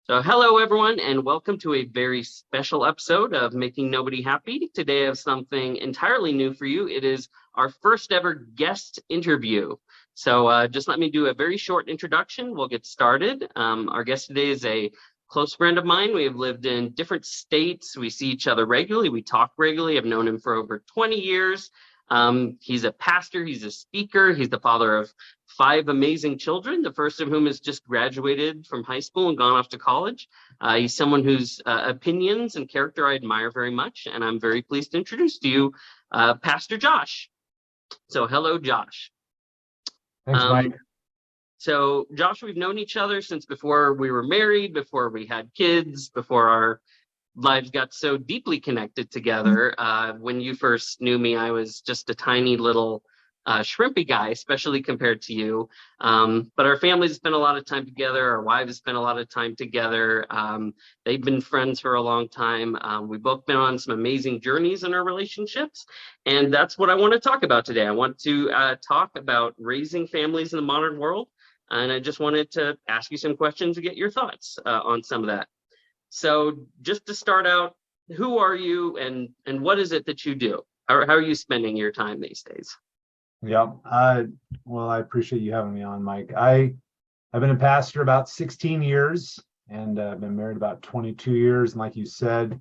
So, hello everyone, and welcome to a very special episode of Making Nobody Happy. Today, I have something entirely new for you. It is our first ever guest interview. So, just let me do a very short introduction. We'll get started. Our guest today is a close friend of mine. We have lived in different states. We see each other regularly. We talk regularly. I've known him for over 20 years. He's a pastor. He's a speaker. He's the father of five amazing children, the first of whom has just graduated from high school and gone off to college. He's someone whose opinions and character I admire very much, and I'm very pleased to introduce to you Pastor Josh. So, hello, Josh. Thanks, Mike. So, Josh, we've known each other since before we were married, before we had kids, before our lives got so deeply connected together. When you first knew me, I was just a tiny little shrimpy guy, especially compared to you. But our families spent a lot of time together. Our wives spent a lot of time together. They've been friends for a long time. We've both been on some amazing journeys in our relationships. And that's what I want to talk about today. I want to talk about raising families in the modern world. And I just wanted to ask you some questions to get your thoughts on some of that. So just to start out, who are you and what is it that you do? How are you spending your time these days? Yeah. Well, I appreciate you having me on, Mike. I've been a pastor about 16 years and I've been married about 22 years. And like you said,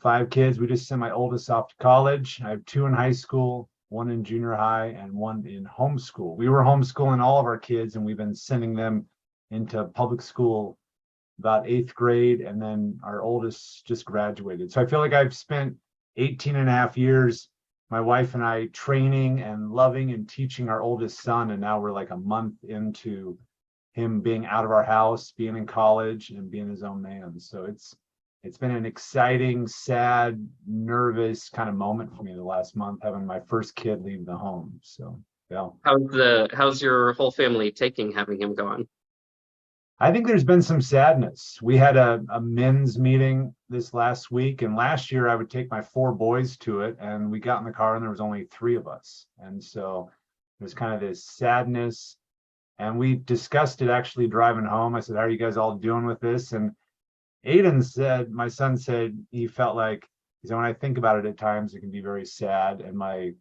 five kids. We just sent my oldest off to college. I have two in high school, one in junior high, and one in homeschool. We were homeschooling all of our kids, and we've been sending them into public school about eighth grade. And then our oldest just graduated. So I feel like I've spent 18 and a half years, my wife and I, training and loving and teaching our oldest son. And now we're like a month into him being out of our house, being in college and being his own man. So it's been an exciting, sad, nervous kind of moment for me the last month, having my first kid leave the home. So yeah. How's your whole family taking having him gone? I think there's been some sadness. We had a men's meeting this last week, and last year I would take my four boys to it, and we got in the car and there was only three of us. And so there's kind of this sadness, and we discussed it actually driving home. I said, how are you guys all doing with this? And Aiden said, my son said, he felt like, he said, when I think about it at times, it can be very sad. And my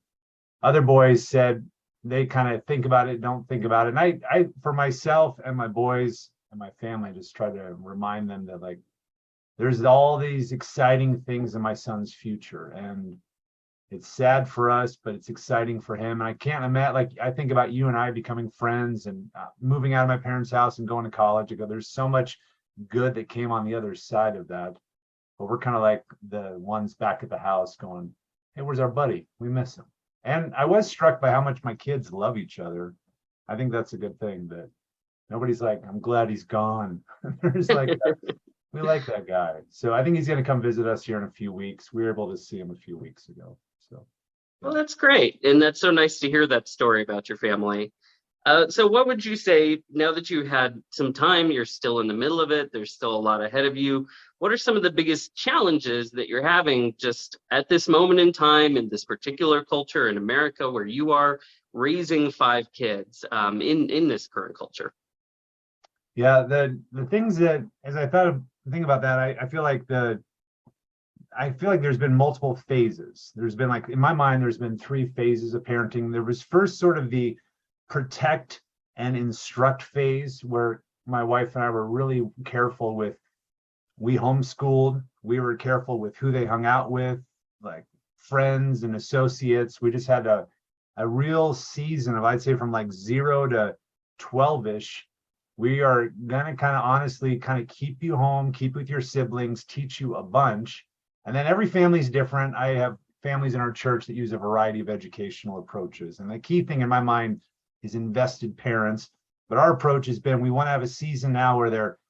other boys said they kind of think about it, don't think about it. And I, for myself and my boys and my family, just try to remind them that like there's all these exciting things in my son's future, and it's sad for us, but it's exciting for him. And I can't imagine, like, I think about you and I becoming friends and moving out of my parents' house and going to college. I go, there's so much good that came on the other side of that, but we're kind of like the ones back at the house going, hey, where's our buddy? We miss him. And I was struck by how much my kids love each other. I think that's a good thing, that nobody's like, I'm glad he's gone. There's like, we like that guy. So I think he's going to come visit us here in a few weeks. We were able to see him a few weeks ago. So, yeah. Well, that's great. And that's so nice to hear that story about your family. So what would you say, now that you had some time, you're still in the middle of it, there's still a lot ahead of you. What are some of the biggest challenges that you're having just at this moment in time in this particular culture in America where you are raising five kids in this current culture? Yeah, the things that, as I think about that, I feel like there's been multiple phases. There's been, like, in my mind, there's been three phases of parenting. There was first sort of the protect and instruct phase, where my wife and I were really careful with, we homeschooled, we were careful with who they hung out with, like friends and associates. We just had a real season of, I'd say, from like 0 to 12-ish. We are gonna kind of honestly kind of keep you home, keep with your siblings, teach you a bunch. And then every family's different. I have families in our church that use a variety of educational approaches. And the key thing in my mind is invested parents. But our approach has been, we want to have a season now where they're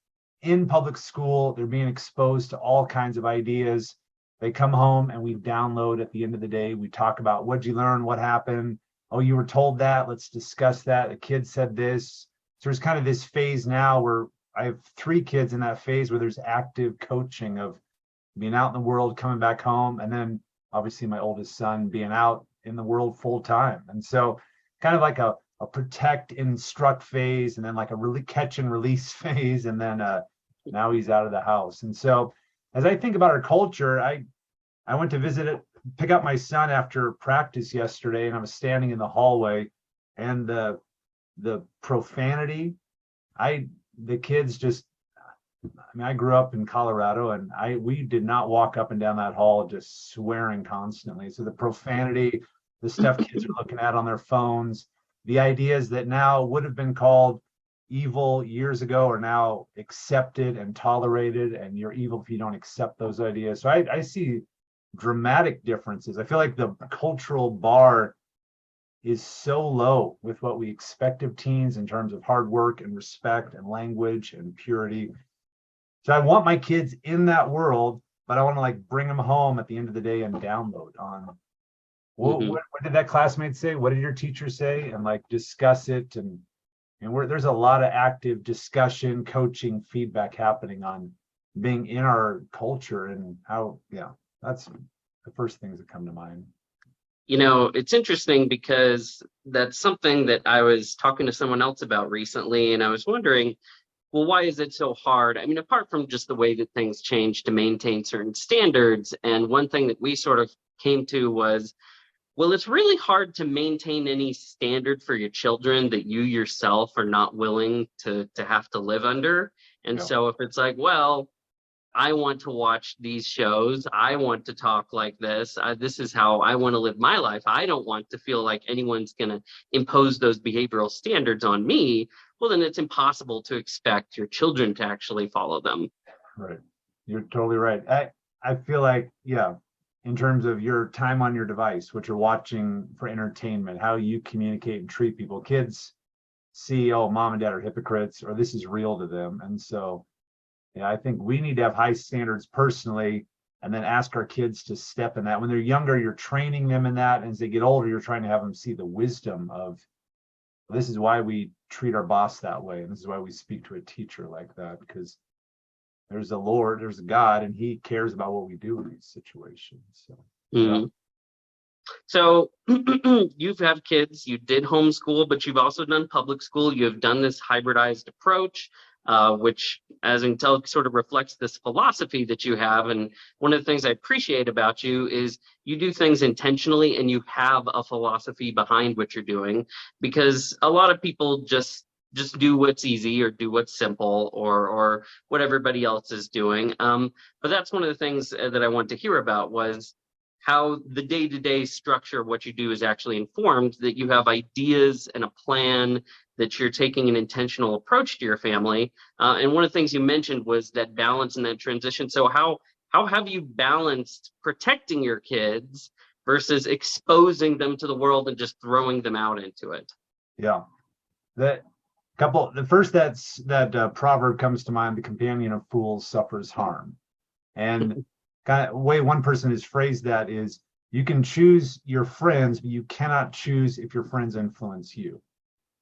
in public school, they're being exposed to all kinds of ideas. They come home and we download at the end of the day. We talk about, what'd you learn? What happened? Oh, you were told that. Let's discuss that. The kid said this. So there's kind of this phase now where I have three kids in that phase where there's active coaching of being out in the world, coming back home, and then obviously my oldest son being out in the world full time. And so kind of like a protect, instruct phase, and then like a really catch and release phase, and then a Now he's out of the house. And so as I think about our culture, I went to visit it, pick up my son after practice yesterday, and I was standing in the hallway, and the profanity, the kids just, I mean, I grew up in Colorado, and we did not walk up and down that hall just swearing constantly. So the profanity, the stuff kids are looking at on their phones, the ideas that now would have been called evil years ago are now accepted and tolerated, and you're evil if you don't accept those ideas. So I see dramatic differences. I feel like the cultural bar is so low with what we expect of teens in terms of hard work and respect and language and purity. So I want my kids in that world, but I want to like bring them home at the end of the day and download on what did that classmate say? What did your teacher say? And like discuss it, and there's a lot of active discussion, coaching, feedback happening on being in our culture and how, yeah, that's the first things that come to mind. It's interesting because that's something that I was talking to someone else about recently, and I was wondering, well, why is it so hard? I mean, apart from just the way that things change to maintain certain standards, and one thing that we sort of came to was, well, it's really hard to maintain any standard for your children that you yourself are not willing to have to live under. And Yeah. so if it's like, well, I want to watch these shows, I want to talk like this is how I want to live my life. I don't want to feel like anyone's going to impose those behavioral standards on me. Well, then it's impossible to expect your children to actually follow them. Right. You're totally right. I feel like, yeah, in terms of your time on your device, what you're watching for entertainment, how you communicate and treat people, kids see, oh, mom and dad are hypocrites, or this is real to them. And so, yeah, I think we need to have high standards personally, and then ask our kids to step in that. When they're younger, you're training them in that. And as they get older, you're trying to have them see the wisdom of, this is why we treat our boss that way. And this is why we speak to a teacher like that, because there's a Lord, there's a God, and he cares about what we do in these situations. So, yeah. So you've had kids, you did homeschool, but you've also done public school. You have done this hybridized approach, which, as you can tell, sort of reflects this philosophy that you have. And one of the things I appreciate about you is you do things intentionally and you have a philosophy behind what you're doing, because a lot of people just do what's easy or do what's simple or what everybody else is doing. But that's one of the things that I want to hear about was how the day-to-day structure of what you do is actually informed, that you have ideas and a plan, that you're taking an intentional approach to your family. And one of the things you mentioned was that balance and that transition. So how have you balanced protecting your kids versus exposing them to the world and just throwing them out into it? Yeah. The first that proverb comes to mind: the companion of fools suffers harm. And kind of way one person has phrased that is, you can choose your friends, but you cannot choose if your friends influence you.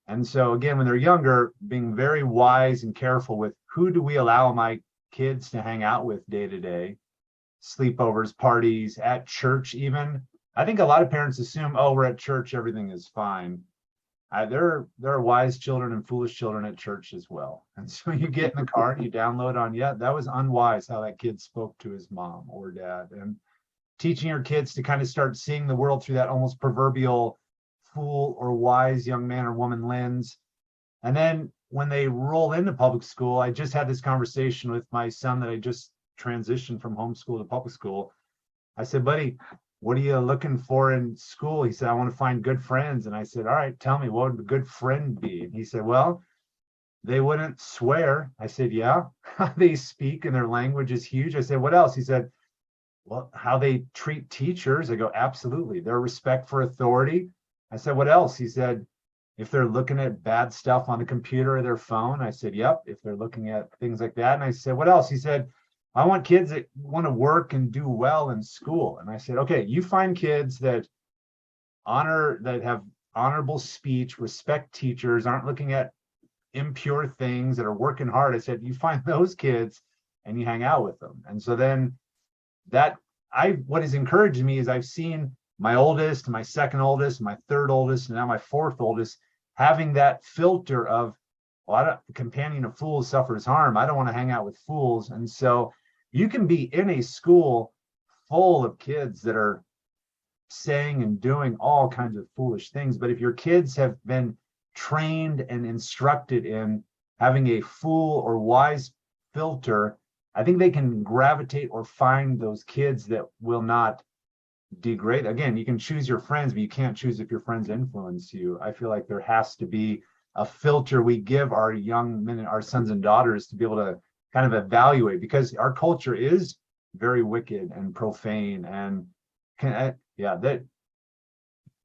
And so again, when they're younger, being very wise and careful with who do we allow my kids to hang out with day to day, sleepovers, parties, at church even. I think a lot of parents assume, oh, we're at church, everything is fine. There are wise children and foolish children at church as well. And so you get in the car and you download on, yeah, that was unwise how that kid spoke to his mom or dad. And teaching your kids to kind of start seeing the world through that almost proverbial fool or wise young man or woman lens. And then when they roll into public school, I just had this conversation with my son that I just transitioned from homeschool to public school. I said, buddy, what are you looking for in school? He said, I want to find good friends. And I said, all right, tell me, what would a good friend be? And he said, well, they wouldn't swear. I said, yeah. How they speak and their language is huge. I said, what else? He said, well, how they treat teachers. I go, absolutely. Their respect for authority. I said, what else? He said, if they're looking at bad stuff on the computer or their phone. I said, yep, if they're looking at things like that. And I said, what else? He said, I want kids that want to work and do well in school. And I said, okay, you find kids that have honorable speech, respect teachers, aren't looking at impure things, that are working hard. I said, you find those kids and you hang out with them. And so then what has encouraged me is I've seen my oldest, my second oldest, my third oldest, and now my fourth oldest having that filter of, well, the companion of fools suffers harm. I don't want to hang out with fools. And so you can be in a school full of kids that are saying and doing all kinds of foolish things. But if your kids have been trained and instructed in having a fool or wise filter, I think they can gravitate or find those kids that will not degrade. Again, you can choose your friends, but you can't choose if your friends influence you. I feel like there has to be a filter we give our young men, our sons and daughters, to be able to kind of evaluate, because our culture is very wicked and profane. And yeah, that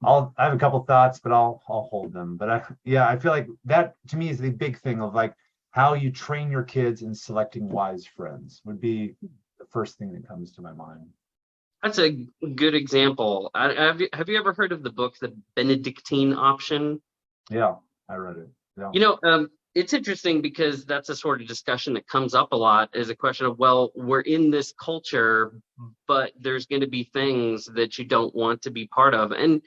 I have a couple thoughts, but I'll hold them. But I feel like that to me is the big thing of like how you train your kids in selecting wise friends would be the first thing that comes to my mind. That's a good example. Have you ever heard of the book, The Benedictine Option? Yeah, I read it. Yeah. It's interesting because that's a sort of discussion that comes up a lot, is a question of, well, we're in this culture, but there's going to be things that you don't want to be part of. And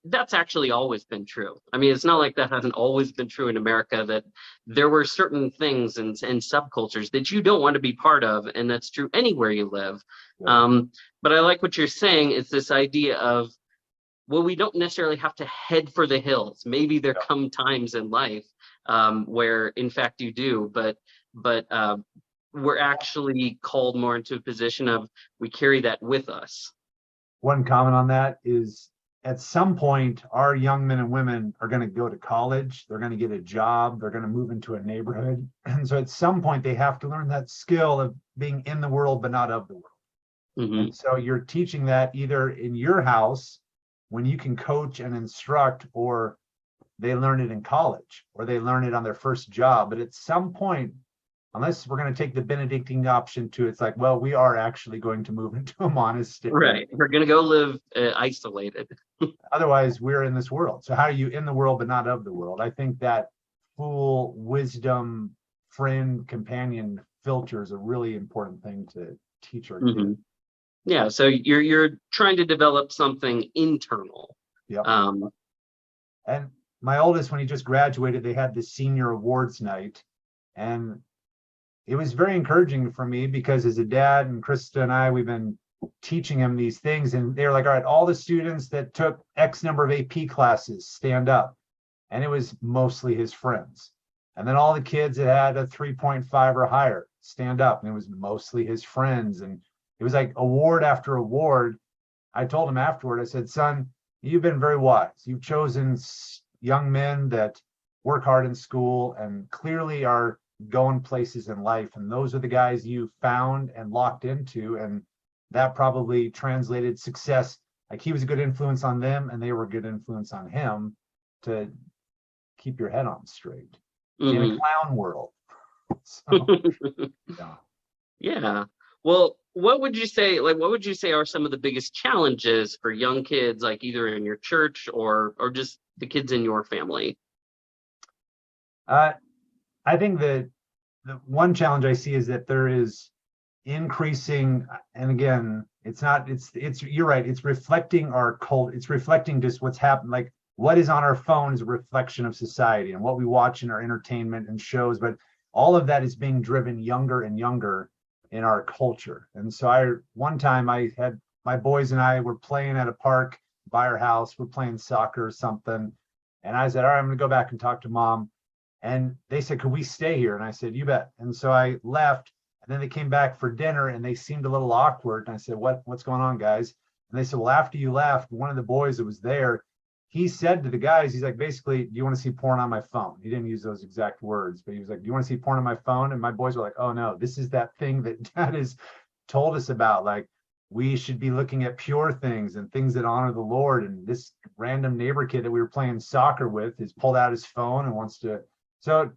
that's actually always been true. I mean, it's not like that hasn't always been true in America, that there were certain things and subcultures that you don't want to be part of, and that's true anywhere you live. Yeah. But I like what you're saying. It's this idea of, well, we don't necessarily have to head for the hills. Maybe there come times in life where, in fact, you do, but we're actually called more into a position of we carry that with us. One comment on that is at some point, our young men and women are going to go to college, they're going to get a job, they're going to move into a neighborhood. And so at some point, they have to learn that skill of being in the world, but not of the world. Mm-hmm. And so you're teaching that either in your house when you can coach and instruct, or they learn it in college, or they learn it on their first job. But at some point, unless we're going to take the Benedictine option to, it's like, well, we are actually going to move into a monastery. Right. We're going to go live isolated. Otherwise, we're in this world. So how are you in the world, but not of the world? I think that fool, wisdom, friend, companion filter is a really important thing to teach our Mm-hmm. kids. Yeah. So you're trying to develop something internal. Yeah. Um, And my oldest, when he just graduated, they had this senior awards night. And it was very encouraging for me because as a dad, and Krista and I, we've been teaching him these things. And they were like, all right, all the students that took X number of AP classes, stand up. And it was mostly his friends. And then all the kids that had a 3.5 or higher, stand up. And it was mostly his friends. And it was like award after award. I told him afterward, I said, son, you've been very wise. You've chosen young men that work hard in school and clearly are going places in life. And those are the guys you found and locked into. And that probably translated success. Like he was a good influence on them and they were a good influence on him to keep your head on straight in a clown world. So, yeah. Yeah. Well, what would you say, are some of the biggest challenges for young kids, like either in your church or just the kids in your family? I think that the one challenge I see is that there is increasing, and again, you're right, it's reflecting our cult, it's reflecting just what's happened, like what is on our phone is a reflection of society and what we watch in our entertainment and shows, but all of that is being driven younger and younger in our culture. And so one time I had my boys and I were playing at a park by our house, we're playing soccer or something, and I said, all right, I'm gonna go back and talk to mom. And they said, could we stay here? And I said, you bet. And so I left. And then they came back for dinner and they seemed a little awkward. And I said, what's going on, guys? And they said, well, after you left, one of the boys that was there, he said to the guys, he's like, basically, do you want to see porn on my phone? He didn't use those exact words, but he was like, do you want to see porn on my phone? And my boys were like, oh no, this is that thing that dad has told us about. Like, we should be looking at pure things and things that honor the Lord. And this random neighbor kid that we were playing soccer with has pulled out his phone and wants to. So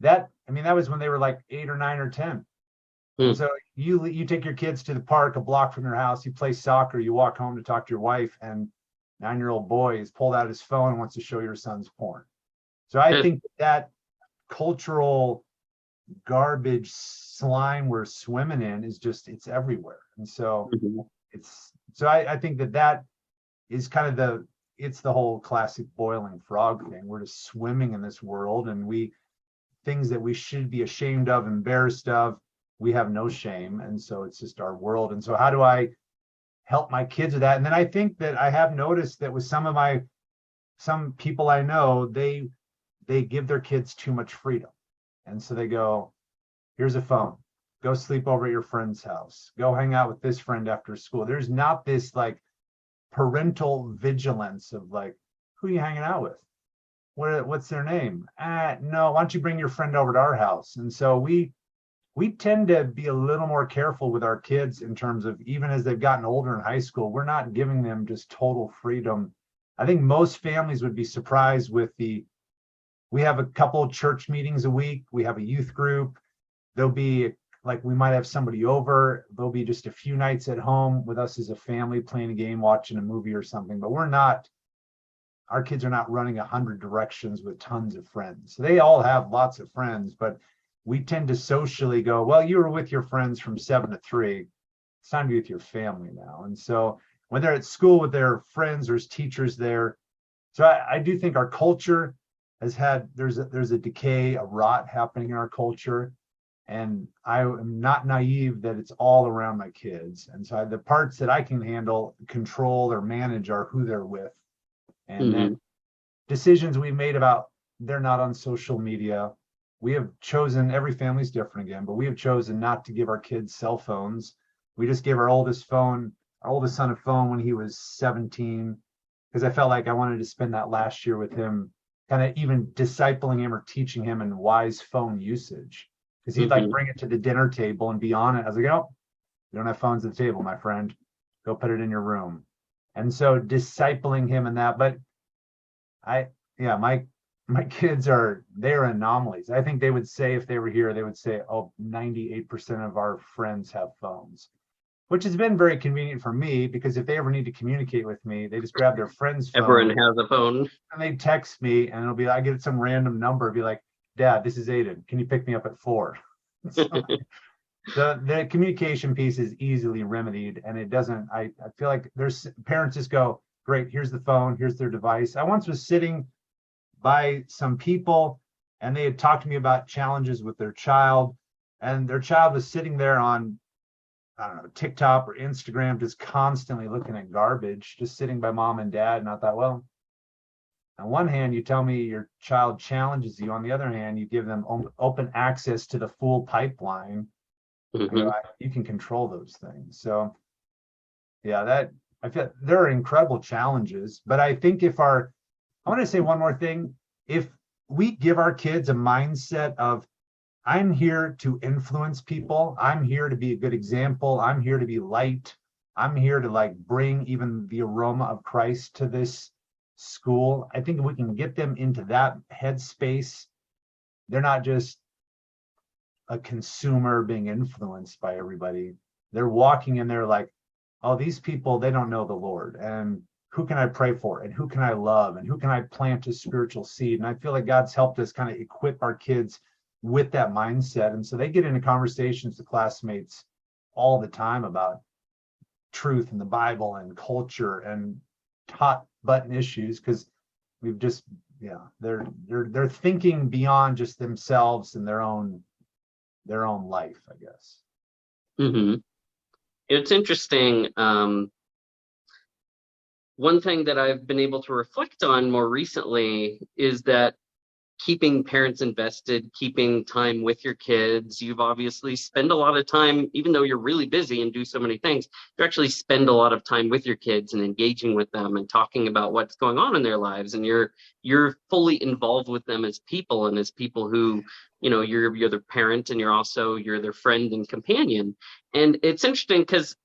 that was when they were like 8 or 9 or 10. And so you take your kids to the park a block from your house, you play soccer, you walk home to talk to your wife, and 9-year-old boy has pulled out his phone and wants to show your son's porn. So I think that cultural garbage slime we're swimming in is just, it's everywhere. And so I think that is kind of it's the whole classic boiling frog thing. We're just swimming in this world, and we things that we should be ashamed of, embarrassed of, we have no shame. And so it's just our world. And so how do I help my kids with that? And then I think that I have noticed that with some people I know, they give their kids too much freedom. And so they go, here's a phone. Go sleep over at your friend's house. Go hang out with this friend after school. There's not this like parental vigilance of like, who are you hanging out with? What's their name? No, why don't you bring your friend over to our house? And so we tend to be a little more careful with our kids in terms of, even as they've gotten older in high school, we're not giving them just total freedom. I think most families would be surprised with we have a couple of church meetings a week. We have a youth group. There'll be like, we might have somebody over. There'll be just a few nights at home with us as a family playing a game, watching a movie or something, but our kids are not running 100 directions with tons of friends. They all have lots of friends, but we tend to socially go, well, you were with your friends from 7 to 3. It's time to be with your family now. And so when they're at school with their friends, there's teachers there. So I do think our culture has there's a decay, a rot happening in our culture. And I am not naive that it's all around my kids. And so the parts that I can handle, control, or manage are who they're with. And then decisions we made about they're not on social media. We have chosen, every family's different again, but we have chosen not to give our kids cell phones. We just gave our oldest son a phone when he was 17, because I felt like I wanted to spend that last year with him, kind of even discipling him or teaching him in wise phone usage. Because he'd like bring it to the dinner table and be on it. I was like, oh, you don't have phones at the table, my friend. Go put it in your room. And so discipling him in that. But my kids they're anomalies. I think they would say, if they were here, they would say, oh, 98% of our friends have phones, which has been very convenient for me, because if they ever need to communicate with me, they just grab their friend's phone. Everyone has a phone. And they text me, and it'll be, I get some random number, be like, Dad, this is Aiden. Can you pick me up at 4? So, the communication piece is easily remedied, and it doesn't, I feel like there's parents just go, great, here's the phone, here's their device. I once was sitting by some people, and they had talked to me about challenges with their child, and their child was sitting there on, I don't know, TikTok or Instagram, just constantly looking at garbage, just sitting by mom and dad. And I thought, well, on one hand, you tell me your child challenges you. On the other hand, you give them open access to the full pipeline. You can control those things. So yeah, I feel there are incredible challenges, but I think I want to say one more thing. If we give our kids a mindset of, I'm here to influence people, I'm here to be a good example, I'm here to be light, I'm here to like bring even the aroma of Christ to this school. I think if we can get them into that headspace, they're not just a consumer being influenced by everybody. They're walking in there like, oh, these people, they don't know the Lord, and who can I pray for, and who can I love, and who can I plant a spiritual seed? And I feel like God's helped us kind of equip our kids with that mindset. And so they get into conversations with classmates all the time about truth and the Bible and culture and hot button issues, because we've just, they're thinking beyond just themselves and their own life, I guess. It's interesting. One thing that I've been able to reflect on more recently is that keeping parents invested, keeping time with your kids. You've obviously spend a lot of time, even though you're really busy and do so many things, you actually spend a lot of time with your kids and engaging with them and talking about what's going on in their lives. And you're fully involved with them as people, and as people who, you're their parent, and you're their friend and companion. And it's interesting because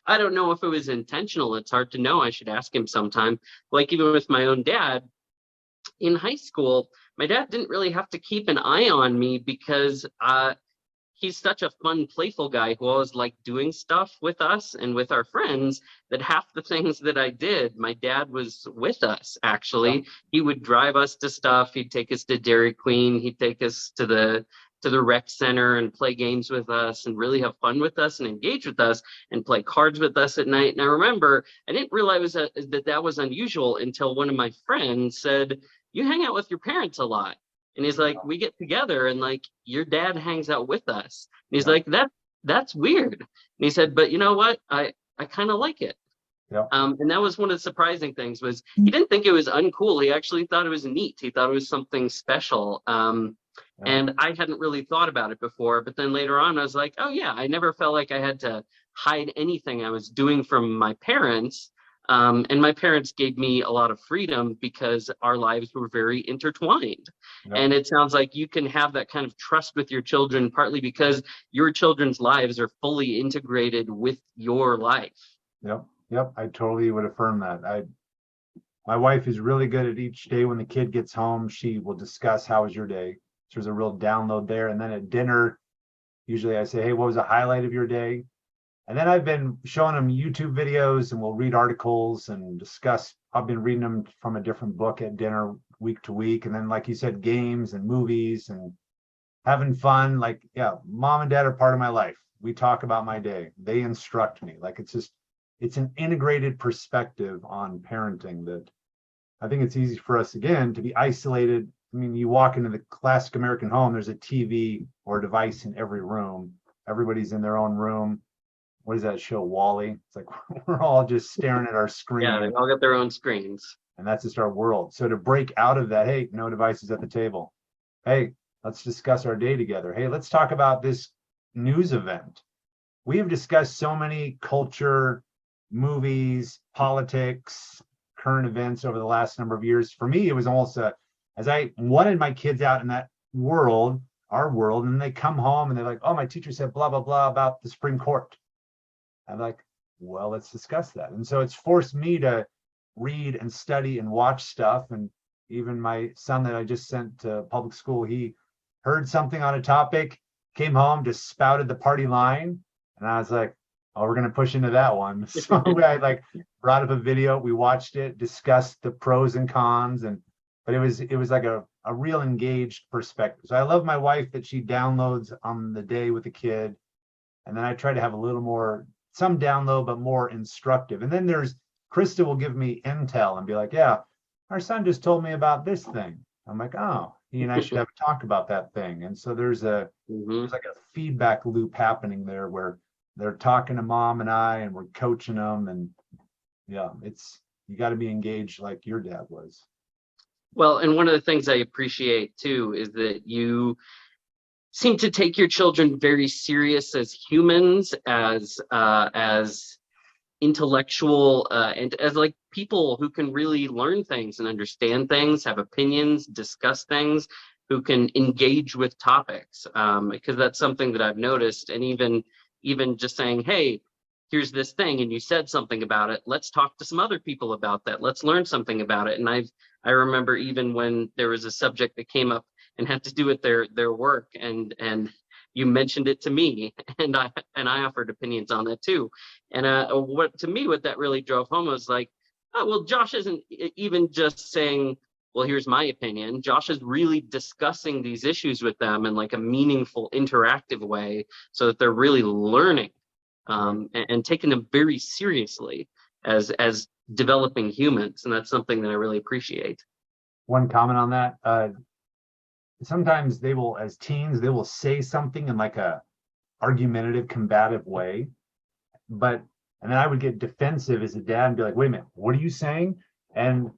I don't know if it was intentional. It's hard to know. I should ask him sometime. Like even with my own dad in high school, my dad didn't really have to keep an eye on me because he's such a fun, playful guy who always liked doing stuff with us and with our friends, that half the things that I did, my dad was with us, actually. Yeah. He would drive us to stuff. He'd take us to Dairy Queen. He'd take us to the rec center and play games with us and really have fun with us and engage with us and play cards with us at night. And I remember I didn't realize that was unusual until one of my friends said, "You hang out with your parents a lot." And he's like, we get together and like your dad hangs out with us. And he's Yeah. like, that's weird. And he said, but you know what? I kind of like it. Yeah. And that was one of the surprising things was he didn't think it was uncool. He actually thought it was neat. He thought it was something special. Yeah. And I hadn't really thought about it before. But then later on, I was like, oh yeah, I never felt like I had to hide anything I was doing from my parents. And my parents gave me a lot of freedom because our lives were very intertwined. Yeah. And it sounds like you can have that kind of trust with your children, partly because your children's lives are fully integrated with your life. Yep. Yep. I totally would affirm that. My wife is really good at each day when the kid gets home, she will discuss how was your day. So there's a real download there. And then at dinner, usually I say, hey, what was the highlight of your day? And then I've been showing them YouTube videos and we'll read articles and discuss. I've been reading them from a different book at dinner week to week. And then, like you said, games and movies and having fun. Like, yeah, mom and dad are part of my life. We talk about my day. They instruct me. Like it's an integrated perspective on parenting that I think it's easy for us, again, to be isolated. I mean, you walk into the classic American home, there's a TV or a device in every room. Everybody's in their own room. What is that show, Wall-E? It's like we're all just staring at our screen. Yeah, they all got their own screens. And that's just our world. So to break out of that, hey, no devices at the table. Hey, let's discuss our day together. Hey, let's talk about this news event. We have discussed so many culture, movies, politics, current events over the last number of years. For me, it was almost as I wanted my kids out in that world, our world, and they come home and they're like, oh, my teacher said blah, blah, blah about the Supreme Court. I'm like, well, let's discuss that. And so it's forced me to read and study and watch stuff. And even my son that I just sent to public school, he heard something on a topic, came home, just spouted the party line. And I was like, oh, we're going to push into that one. So I like brought up a video, we watched it, discussed the pros and cons. But it was like a real engaged perspective. So I love my wife that she downloads on the day with the kid. And then I try to have a little more, some download, but more instructive. And then there's Krista will give me intel and be like, yeah, our son just told me about this thing. I'm like, oh, he and I should have a talk about that thing. And so there's like a feedback loop happening there where they're talking to mom and I, and we're coaching them. And yeah, you got to be engaged like your dad was. Well, and one of the things I appreciate too is that you seem to take your children very serious as humans, as intellectual, and as like people who can really learn things and understand things, have opinions, discuss things, who can engage with topics. Because that's something that I've noticed, and even just saying, hey, here's this thing, and you said something about it. Let's talk to some other people about that. Let's learn something about it. And I remember even when there was a subject that came up and had to do with their work, and you mentioned it to me, and I offered opinions on that too. And what that really drove home was like, oh well, Josh isn't even just saying, well, here's my opinion. Josh is really discussing these issues with them in like a meaningful, interactive way, so that they're really learning, and taking them very seriously as developing humans, and that's something that I really appreciate. One comment on that. Sometimes they will, as teens, they will say something in like a argumentative, combative way. And then I would get defensive as a dad and be like, wait a minute, what are you saying? And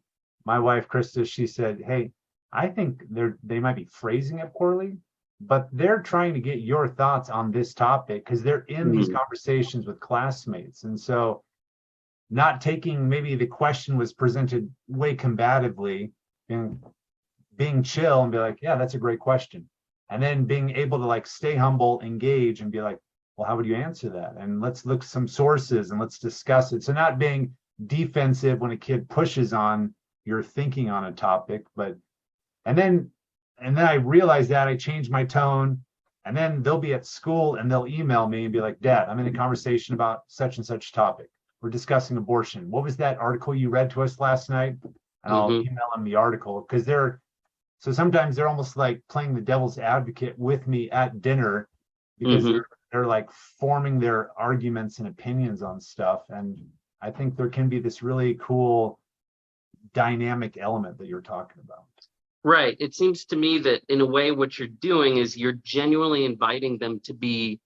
my wife, Krista, she said, hey, I think they might be phrasing it poorly, but they're trying to get your thoughts on this topic because they're in these conversations with classmates. And so not taking, maybe the question was presented way combatively, and being chill and be like, yeah, that's a great question. And then being able to like stay humble, engage, and be like, well, how would you answer that? And let's look some sources and let's discuss it. So not being defensive when a kid pushes on your thinking on a topic, and then I realized that I changed my tone, and then they'll be at school and they'll email me and be like, Dad, I'm in a conversation about such and such topic. We're discussing abortion. What was that article you read to us last night? And I'll email them the article, because so sometimes they're almost like playing the devil's advocate with me at dinner, because they're like forming their arguments and opinions on stuff. And I think there can be this really cool dynamic element that you're talking about. Right. It seems to me that in a way, what you're doing is you're genuinely inviting them to be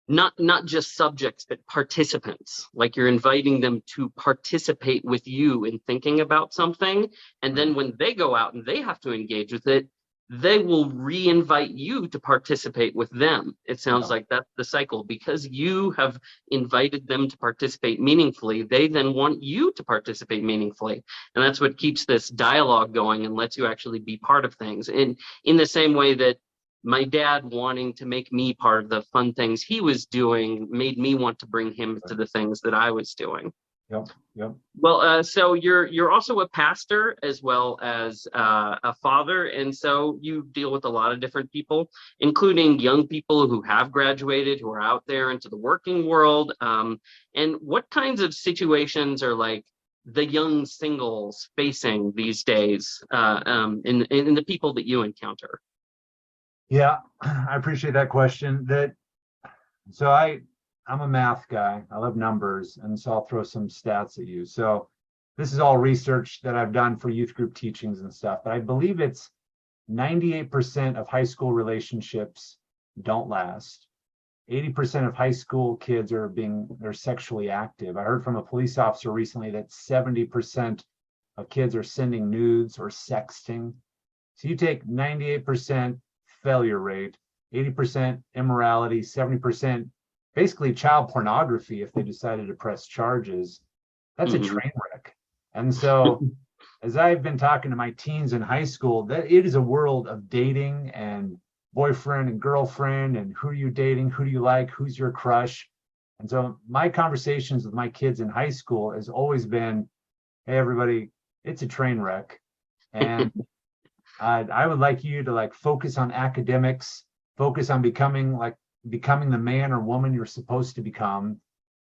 not just subjects, but participants. Like you're inviting them to participate with you in thinking about something. And Right. then when they go out and they have to engage with it, they will re-invite you to participate with them. It sounds Yeah. like that's the cycle. Because you have invited them to participate meaningfully, they then want you to participate meaningfully. And that's what keeps this dialogue going and lets you actually be part of things. And in the same way that my dad wanting to make me part of the fun things he was doing made me want to bring him to Right. the things that I was doing. Yep. Yep. Well, so you're also a pastor as well as a father, and so you deal with a lot of different people, including young people who have graduated, who are out there into the working world. And what kinds of situations are like the young singles facing these days in the people that you encounter? Yeah, I appreciate that question. So I'm a math guy. I love numbers, and so I'll throw some stats at you. So this is all research that I've done for youth group teachings and stuff, but I believe it's 98% of high school relationships don't last. 80% of high school kids they're sexually active. I heard from a police officer recently that 70% of kids are sending nudes or sexting. So you take 98% failure rate, 80% immorality, 70% basically child pornography if they decided to press charges. That's a Mhm. train wreck. And so as I've been talking to my teens in high school, that it is a world of dating and boyfriend and girlfriend and who are you dating, who do you like, who's your crush. And so my conversations with my kids in high school has always been, hey everybody, it's a train wreck. And I would like you to like focus on academics, focus on becoming the man or woman you're supposed to become.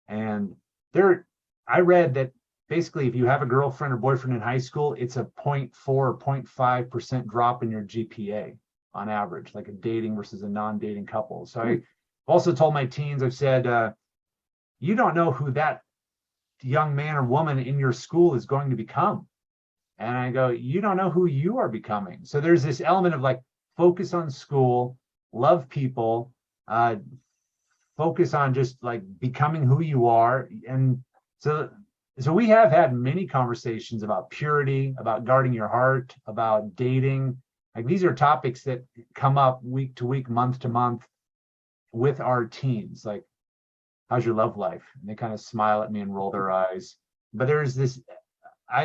And I read that basically if you have a girlfriend or boyfriend in high school, it's a 0.4 or 0.5% drop in your GPA on average, like a dating versus a non-dating couple. So I also told my teens, I've said, you don't know who that young man or woman in your school is going to become. And I go, you don't know who you are becoming. So there's this element of like focus on school, love people, focus on just like becoming who you are. And so we have had many conversations about purity, about guarding your heart, about dating. Like these are topics that come up week to week, month to month with our teens. Like, how's your love life? And they kind of smile at me and roll their eyes. But there's this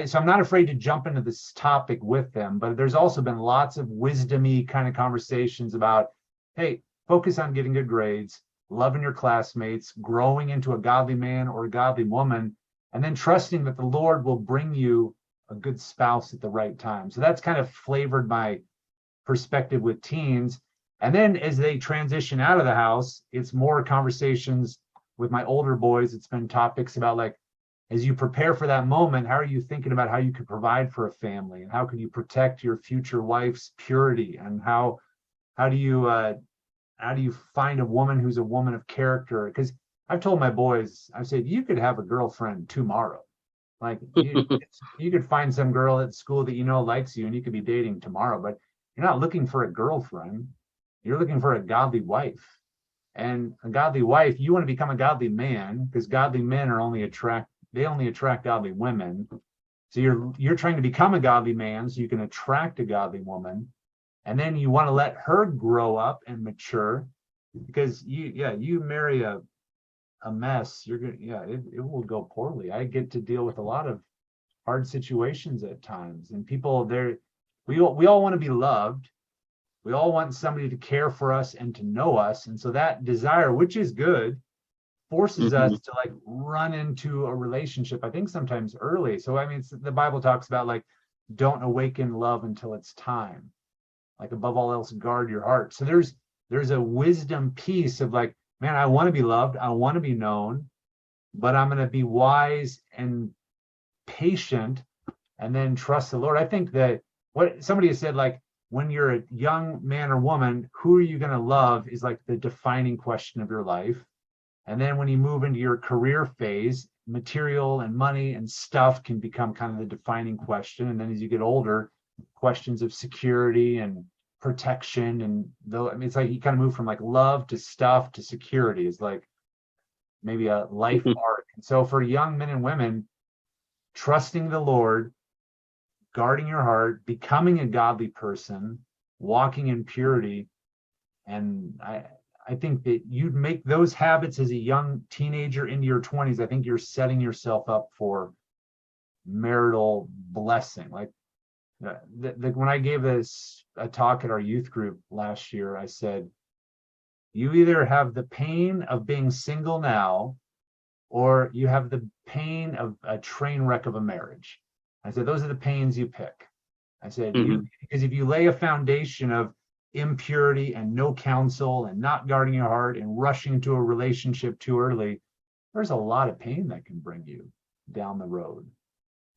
so I'm not afraid to jump into this topic with them, but there's also been lots of wisdomy kind of conversations about, hey, focus on getting good grades, loving your classmates, growing into a godly man or a godly woman, and then trusting that the Lord will bring you a good spouse at the right time. So that's kind of flavored my perspective with teens. And then as they transition out of the house, it's more conversations with my older boys. It's been topics about like, as you prepare for that moment, how are you thinking about how you could provide for a family and how can you protect your future wife's purity and how do you find a woman who's a woman of character? Because I've told my boys, I've said you could have a girlfriend tomorrow. Like you could find some girl at school that you know likes you and you could be dating tomorrow, but you're not looking for a girlfriend. You're looking for a godly wife. And a godly wife, you want to become a godly man because godly men only attract godly women. So you're trying to become a godly man so you can attract a godly woman. And then you want to let her grow up and mature because you marry a mess, it will go poorly. I get to deal with a lot of hard situations at times and people there we all want to be loved. We all want somebody to care for us and to know us. And so that desire, which is good, forces us Mhm. to like run into a relationship, I think sometimes early. So I mean the Bible talks about like don't awaken love until it's time. Like above all else, guard your heart. So there's a wisdom piece of like, man, I want to be loved, I want to be known, but I'm going to be wise and patient and then trust the Lord. I think that what somebody has said, like when you're a young man or woman, who are you going to love is like the defining question of your life. And then when you move into your career phase, material and money and stuff can become kind of the defining question. And then as you get older, questions of security and protection. And though, I mean, it's like you kind of move from like love to stuff to security is like maybe a life arc. And so for young men and women, trusting the Lord, guarding your heart, becoming a godly person, walking in purity. And I think that you'd make those habits as a young teenager into your 20s. I think you're setting yourself up for marital blessing. Like when I gave a talk at our youth group last year, I said, you either have the pain of being single now, or you have the pain of a train wreck of a marriage. I said, those are the pains you pick. I said, because if you lay a foundation of impurity and no counsel and not guarding your heart and rushing into a relationship too early, there's a lot of pain that can bring you down the road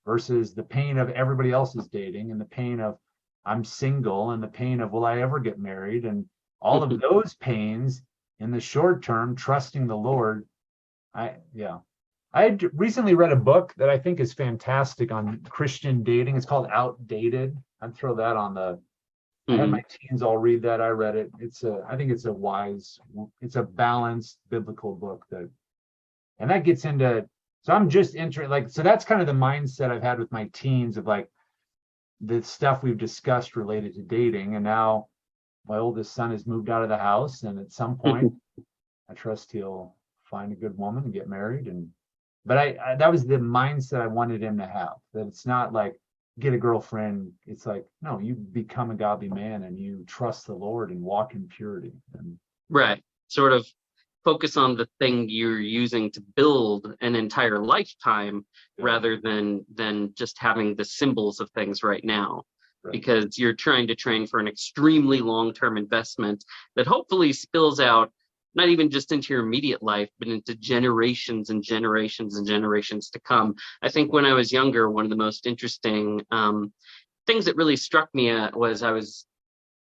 versus the pain of everybody else is dating and the pain of I'm single and the pain of will I ever get married and all of those pains in the short term, trusting the Lord. I had recently read a book that I think is fantastic on Christian dating. It's called Outdated. I'd throw that on the I had my teens all read that. I read it. I think it's a balanced biblical book and that gets into, so I'm just interested, so that's kind of the mindset I've had with my teens of like the stuff we've discussed related to dating. And now my oldest son has moved out of the house. And at some point, I trust he'll find a good woman and get married. But I that was the mindset I wanted him to have, that it's not like, get a girlfriend. It's like, no, you become a godly man and you trust the Lord and walk in purity. Right. Sort of focus on the thing you're using to build an entire lifetime rather than just having the symbols of things right now. Right. Because you're trying to train for an extremely long-term investment that hopefully spills out not even just into your immediate life, but into generations and generations and generations to come. I think when I was younger, one of the most interesting things that really struck me was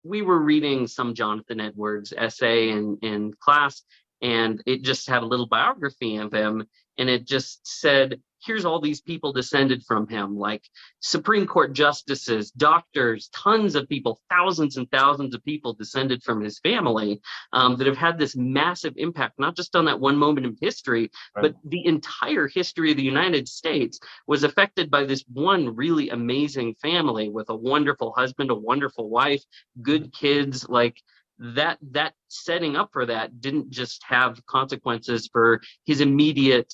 we were reading some Jonathan Edwards essay in class, and it just had a little biography of him, and it just said, here's all these people descended from him, like Supreme Court justices, doctors, tons of people, thousands and thousands of people descended from his family that have had this massive impact, not just on that one moment in history, but the entire history of the United States was affected by this one really amazing family with a wonderful husband, a wonderful wife, good kids, like that setting up for that didn't just have consequences for his immediate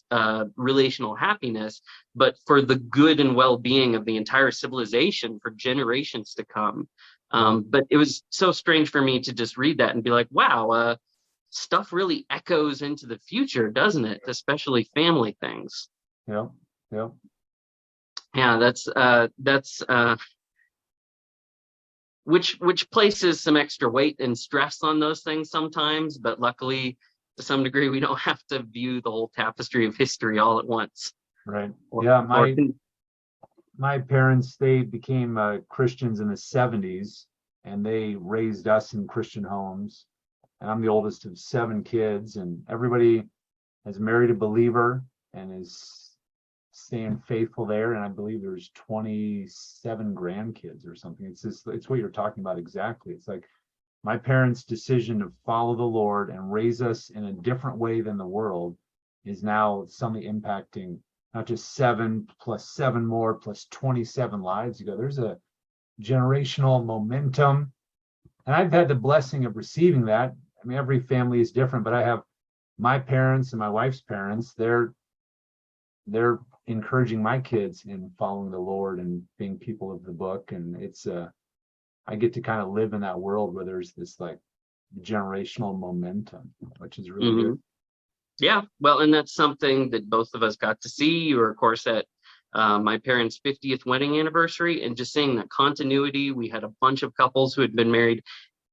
relational happiness, but for the good and well-being of the entire civilization for generations to come. But it was so strange for me to just read that and be like, wow, stuff really echoes into the future, doesn't it? Especially family things. Yeah. Yeah, that's which places some extra weight and stress on those things sometimes, but luckily to some degree we don't have to view the whole tapestry of history all at once. Right. My parents, they became Christians in the 70s, and they raised us in Christian homes. And I'm the oldest of 7 kids, and everybody has married a believer and is staying faithful there. And I believe there's 27 grandkids or something. It's what you're talking about exactly. It's like my parents' decision to follow the Lord and raise us in a different way than the world is now suddenly impacting not just 7 plus 7 more plus 27 lives. You go, there's a generational momentum. And I've had the blessing of receiving that. I mean, every family is different, but I have my parents and my wife's parents, they're encouraging my kids in following the Lord and being people of the book. And it's I get to kind of live in that world where there's this like generational momentum, which is really good. Yeah, well, and that's something that both of us got to see. You were, of course, at my parents' 50th wedding anniversary, and just seeing that continuity. We had a bunch of couples who had been married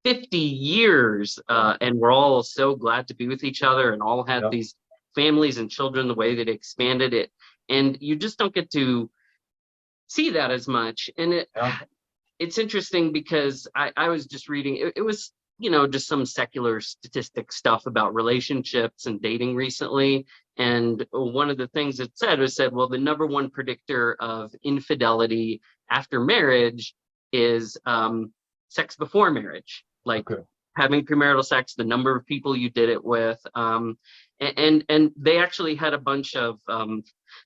50 years, and we're all so glad to be with each other, and all had these families and children, the way that it expanded it. And you just don't get to see that as much. And it's interesting because I was just reading, it was, just some secular statistic stuff about relationships and dating recently. And one of the things it said well, the number one predictor of infidelity after marriage is sex before marriage, like Okay. having premarital sex, the number of people you did it with. And they actually had a bunch of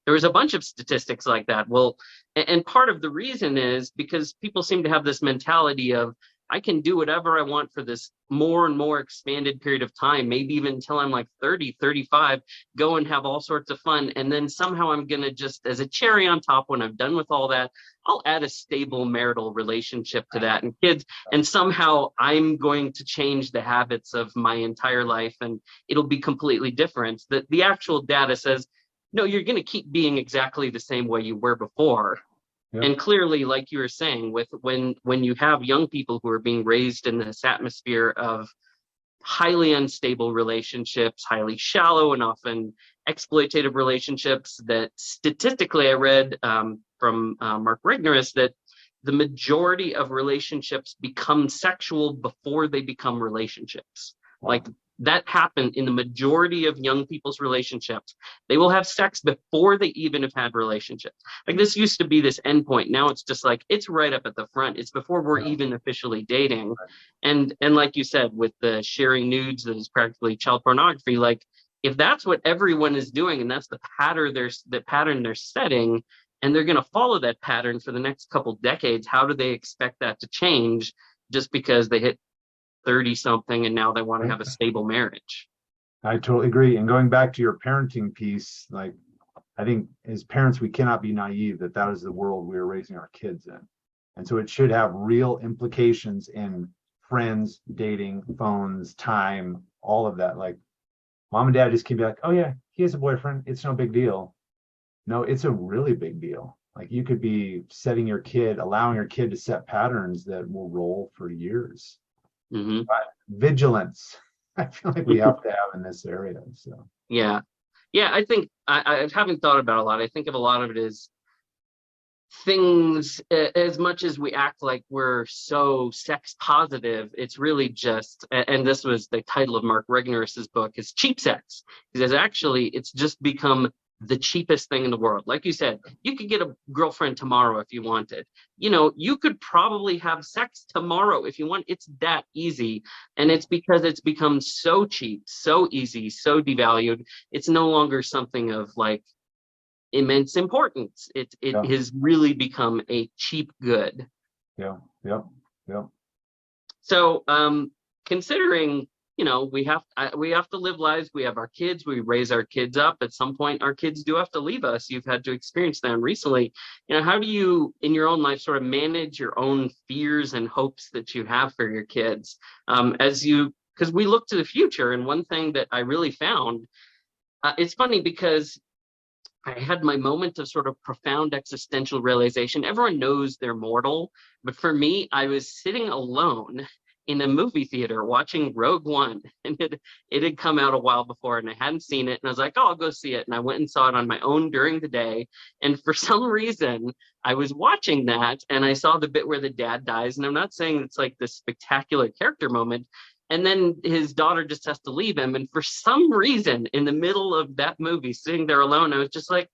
there was a bunch of statistics like that. Well, and part of the reason is because people seem to have this mentality of I can do whatever I want for this more and more expanded period of time, maybe even until I'm like 30, 35, go and have all sorts of fun. And then somehow I'm going to just, as a cherry on top, when I'm done with all that, I'll add a stable marital relationship to that and kids. And somehow I'm going to change the habits of my entire life and it'll be completely different. The actual data says, no, you're going to keep being exactly the same way you were before. Yep. And clearly, like you were saying, with when you have young people who are being raised in this atmosphere of highly unstable relationships, highly shallow and often exploitative relationships, that statistically I read from Mark Rignerus that the majority of relationships become sexual before they become relationships. Wow. Like that happened in the majority of young people's relationships. They will have sex before they even have had relationships. Like this used to be this endpoint. Now it's just like, it's right up at the front. It's before we're even officially dating. And like you said, with the sharing nudes, that is practically child pornography. Like if that's what everyone is doing and that's the pattern they're setting, and they're going to follow that pattern for the next couple decades, how do they expect that to change just because they hit 30 something and now they want to have a stable marriage? I totally agree. And going back to your parenting piece, like I think as parents, we cannot be naive that that is the world we are raising our kids in. And so it should have real implications in friends, dating, phones, time, all of that. Like mom and dad just can be like, oh yeah, he has a boyfriend. It's no big deal. No, it's a really big deal. Like you could be allowing your kid to set patterns that will roll for years. Mm-hmm. But vigilance, I feel like we have to have in this area. So Yeah. I think I haven't thought about a lot. I think of a lot of it as things, as much as we act like we're so sex positive, it's really just, and this was the title of Mark Regnerus's book, is cheap sex. He says actually it's just become the cheapest thing in the world. Like you said, you could get a girlfriend tomorrow if you wanted. You could probably have sex tomorrow if you want. It's that easy. And it's because it's become so cheap, so easy, so devalued. It's no longer something of like immense importance. It has really become a cheap good. Yeah. So considering we have to live lives. We have our kids. We raise our kids up. At some point, our kids do have to leave us. You've had to experience them recently. How do you, in your own life, sort of manage your own fears and hopes that you have for your kids because we look to the future. And one thing that I really found, it's funny because I had my moment of sort of profound existential realization. Everyone knows they're mortal, but for me, I was sitting alone in a movie theater watching Rogue One, and it had come out a while before and I hadn't seen it, and I was like, oh, I'll go see it. And I went and saw it on my own during the day, and for some reason I was watching that and I saw the bit where the dad dies, and I'm not saying it's like this spectacular character moment, and then his daughter just has to leave him, and for some reason in the middle of that movie sitting there alone, I was just like,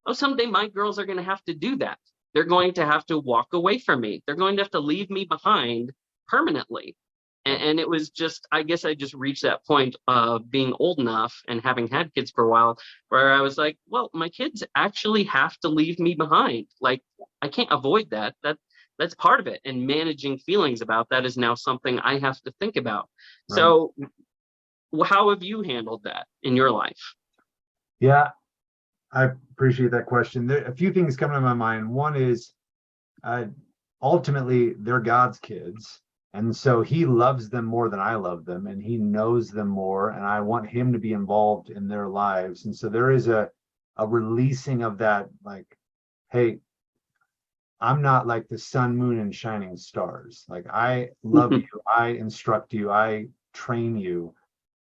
oh, someday my girls are going to have to do that. They're going to have to walk away from me. They're going to have to leave me behind permanently. And it was just, I guess I just reached that point of being old enough and having had kids for a while where I was like, well, my kids actually have to leave me behind. Like, I can't avoid that. That's part of it. And managing feelings about that is now something I have to think about. Right. So how have you handled that in your life? Yeah, I appreciate that question. There a few things come to my mind. One is ultimately they're God's kids. And so he loves them more than I love them, and he knows them more, and I want him to be involved in their lives. And so there is a releasing of that, like, hey, I'm not like the sun, moon, and shining stars. Like, I love you, I instruct you, I train you,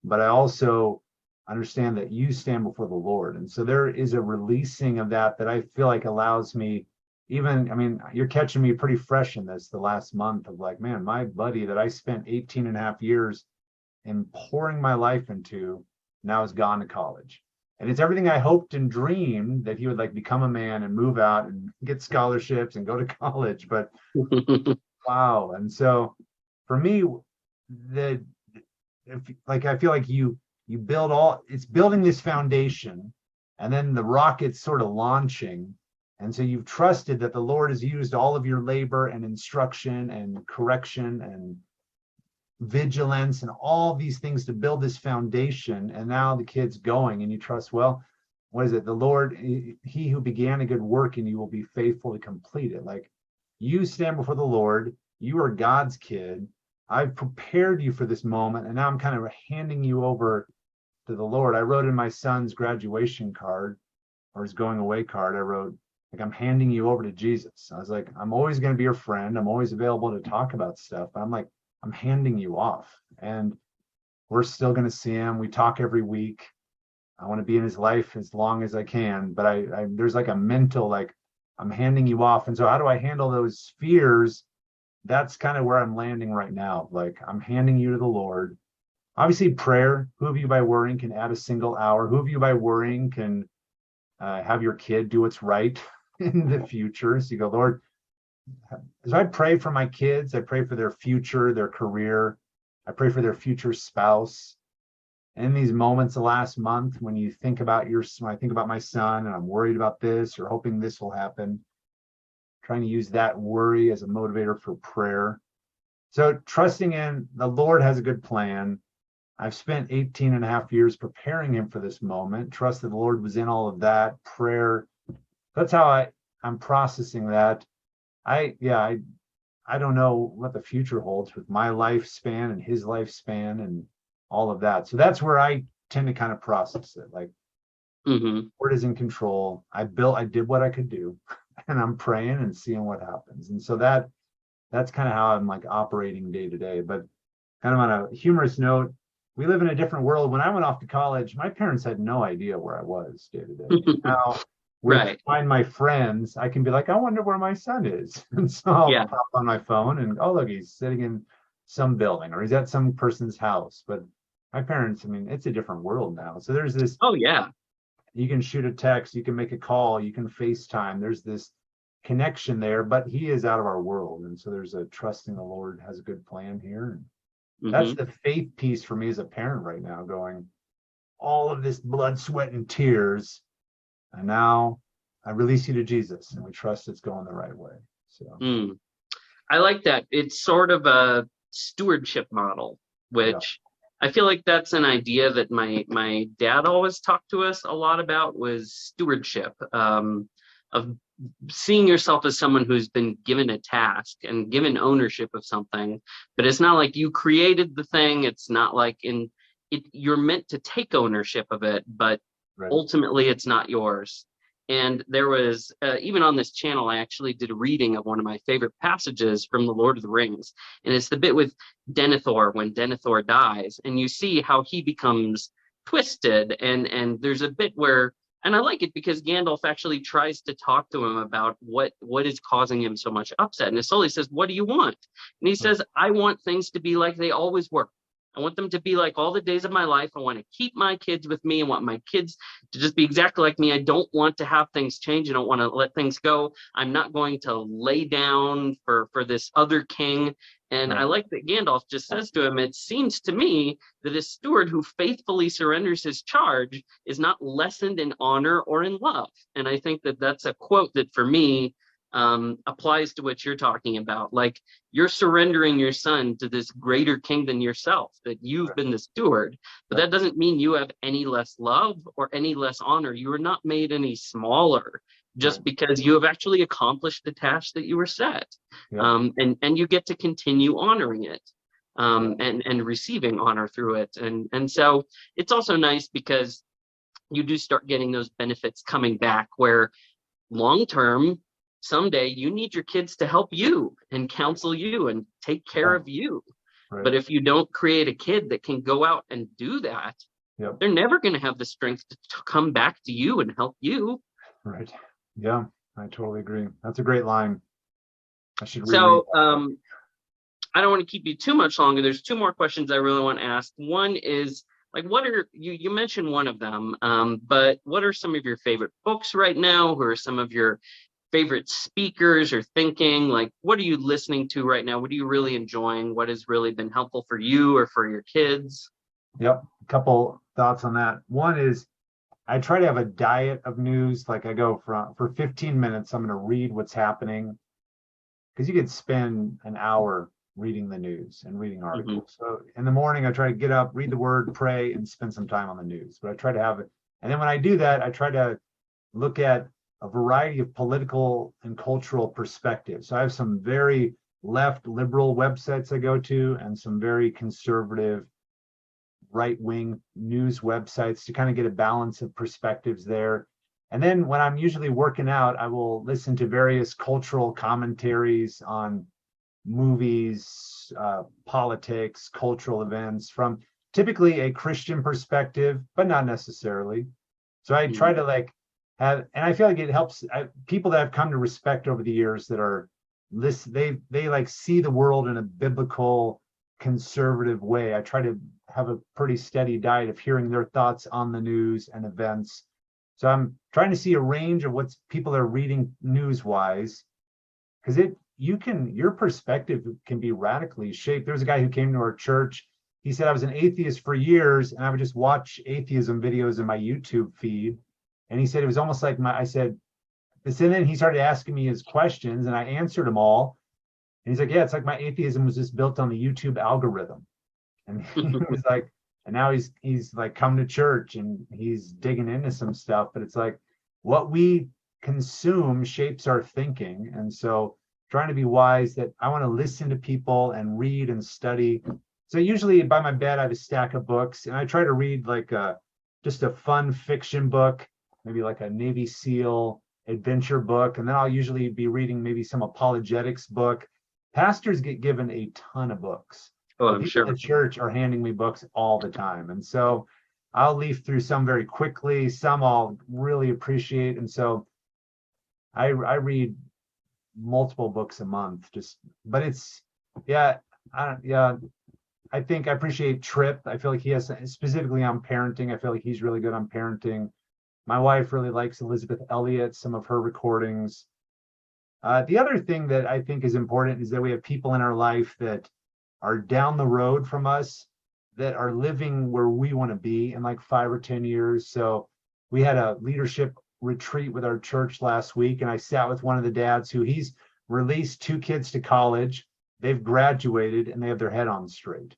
but I also understand that you stand before the Lord. And so there is a releasing of that I feel like allows me, you're catching me pretty fresh in this the last month of like, man, my buddy that I spent 18 and a half years in pouring my life into now has gone to college. And it's everything I hoped and dreamed, that he would like become a man and move out and get scholarships and go to college. But Wow. And so for me, the if like I feel like you build all it's building this foundation and then the rocket's sort of launching. And so you've trusted that the Lord has used all of your labor and instruction and correction and vigilance and all these things to build this foundation. And now the kid's going and you trust, well, what is it? The Lord, he who began a good work in you will be faithful to complete it. Like you stand before the Lord, you are God's kid. I've prepared you for this moment, and now I'm kind of handing you over to the Lord. I wrote in my son's graduation card or his going away card, I wrote, like, I'm handing you over to Jesus. I was like, I'm always going to be your friend. I'm always available to talk about stuff. But I'm like, I'm handing you off. And we're still going to see him. We talk every week. I want to be in his life as long as I can. But I there's like a mental, like, I'm handing you off. And so how do I handle those fears? That's kind of where I'm landing right now. Like, I'm handing you to the Lord. Obviously, prayer. Who of you by worrying can add a single hour? Who of you by worrying can have your kid do what's right in the future? So you go, Lord, as I pray for my kids, I pray for their future, their career. I pray for their future spouse. And in these moments the last month, when you think about when I think about my son and I'm worried about this or hoping this will happen, trying to use that worry as a motivator for prayer. So trusting in the Lord has a good plan. I've spent 18 and a half years preparing him for this moment. Trust that the Lord was in all of that prayer. That's how I'm processing that. I don't know what the future holds with my lifespan and his lifespan and all of that. So that's where I tend to kind of process it. Like, Lord is in control. I did what I could do, and I'm praying and seeing what happens. And so that's kind of how I'm like operating day to day. But kind of on a humorous note, we live in a different world. When I went off to college, my parents had no idea where I was day to day. Now, Find My Friends, I can be like, I wonder where my son is. And so I'll pop on my phone and, oh, look, he's sitting in some building or he's at some person's house. But my parents, I mean, it's a different world now. So there's this. Oh, yeah. You can shoot a text, you can make a call, you can FaceTime. There's this connection there, but he is out of our world. And so there's a trusting the Lord has a good plan here. And that's the faith piece for me as a parent right now, going all of this blood, sweat, and tears. And now I release you to Jesus and we trust it's going the right way. So I like that. It's sort of a stewardship model, which I feel like that's an idea that my dad always talked to us a lot about, was stewardship, of seeing yourself as someone who's been given a task and given ownership of something. But it's not like you created the thing. It's not like you're meant to take ownership of it, but ultimately it's not yours. And there was, even on this channel, I actually did a reading of one of my favorite passages from The Lord of the Rings. And it's the bit with Denethor, when Denethor dies, and you see how he becomes twisted. And there's a bit where, and I like it because Gandalf actually tries to talk to him about what is causing him so much upset. And Isolde says, what do you want? And he says, I want things to be like they always were. I want them to be like all the days of my life. I want to keep my kids with me. I want my kids to just be exactly like me. I don't want to have things change. I don't want to let things go. I'm not going to lay down for this other king. And I like that Gandalf just says to him, it seems to me that a steward who faithfully surrenders his charge is not lessened in honor or in love. And I think that that's a quote that for me applies to what you're talking about. Like, you're surrendering your son to this greater king than yourself, that you've been the steward, but that doesn't mean you have any less love or any less honor. You are not made any smaller just because you have actually accomplished the task that you were set. And you get to continue honoring it, and receiving honor through it. And so it's also nice because you do start getting those benefits coming back, where long term, someday you need your kids to help you and counsel you and take care of you. But if you don't create a kid that can go out and do that, they're never going to have the strength to come back to you and help you. Right. Yeah, I totally agree. That's a great line. I should read. So I don't want to keep you too much longer. There's two more questions I really want to ask. One is, like, what are you mentioned one of them, but what are some of your favorite books right now? Who are some of your favorite speakers or thinking? Like, what are you listening to right now? What are you really enjoying? What has really been helpful for you or for your kids? Yep. A couple thoughts on that. One is I try to have a diet of news. Like I go for 15 minutes, I'm going to read what's happening because you could spend an hour reading the news and reading Hmm. articles. So in the morning, I try to get up, read the word, pray, and spend some time on the news. But I try to have it. And then when I do that, I try to look at a variety of political and cultural perspectives. So I have some very left liberal websites I go to and some very conservative right-wing news websites to kind of get a balance of perspectives there. And then when I'm usually working out, I will listen to various cultural commentaries on movies, politics, cultural events from typically a Christian perspective, but not necessarily. So I try to like have, and I feel like it helps people that I've come to respect over the years that are they like see the world in a biblical conservative way. I try to have a pretty steady diet of hearing their thoughts on the news and events. So I'm trying to see a range of what people are reading news wise, because your perspective can be radically shaped. There was a guy who came to our church. He said I was an atheist for years and I would just watch atheism videos in my YouTube feed. And he said it was almost like I said, and then he started asking me his questions and I answered them all. And he's like, yeah, it's like my atheism was just built on the YouTube algorithm. And he was like, and now he's like come to church and he's digging into some stuff, but it's like what we consume shapes our thinking. And so trying to be wise that I want to listen to people and read and study. So usually by my bed, I have a stack of books and I try to read like just a fun fiction book, maybe like a Navy SEAL adventure book. And then I'll usually be reading maybe some apologetics book. Pastors get given a ton of books. Oh, The I'm people sure. at church are handing me books all the time. And so I'll leaf through some very quickly, some I'll really appreciate. And so I read multiple books a month, but it's, yeah, I think I appreciate Tripp. I feel like he has, specifically on parenting, I feel like he's really good on parenting. My wife really likes Elizabeth Elliot, some of her recordings. The other thing that I think is important is that we have people in our life that are down the road from us that are living where we want to be in like 5 or 10 years. So we had a leadership retreat with our church last week, and I sat with one of the dads who he's released 2 kids to college. They've graduated and they have their head on straight.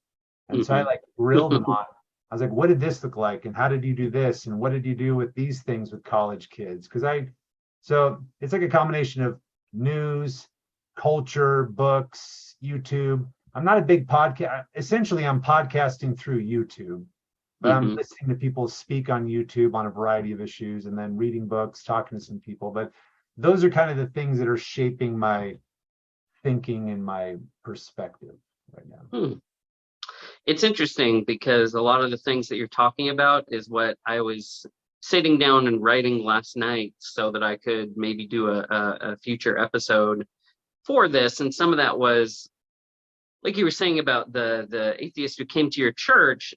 And so I Hmm. like grilled them on. I was like, what did this look like? And how did you do this? And what did you do with these things with college kids? So it's like a combination of news, culture, books, YouTube. I'm not a big podcast. Essentially, I'm podcasting through YouTube, but I'm Hmm. listening to people speak on YouTube on a variety of issues and then reading books, talking to some people. But those are kind of the things that are shaping my thinking and my perspective right now. Hmm. It's interesting because a lot of the things that you're talking about is what I was sitting down and writing last night so that I could maybe do a future episode for this. And some of that was like you were saying about the atheist who came to your church.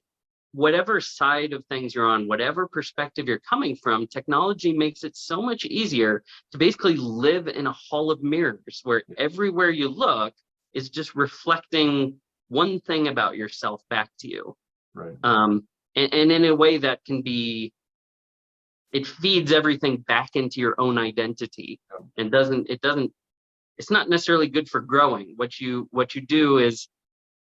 Whatever side of things you're on, whatever perspective you're coming from, technology makes it so much easier to basically live in a hall of mirrors where everywhere you look is just reflecting one thing about yourself back to you. Right. And in a way that can be, it feeds everything back into your own identity and it's not necessarily good for growing. What you do is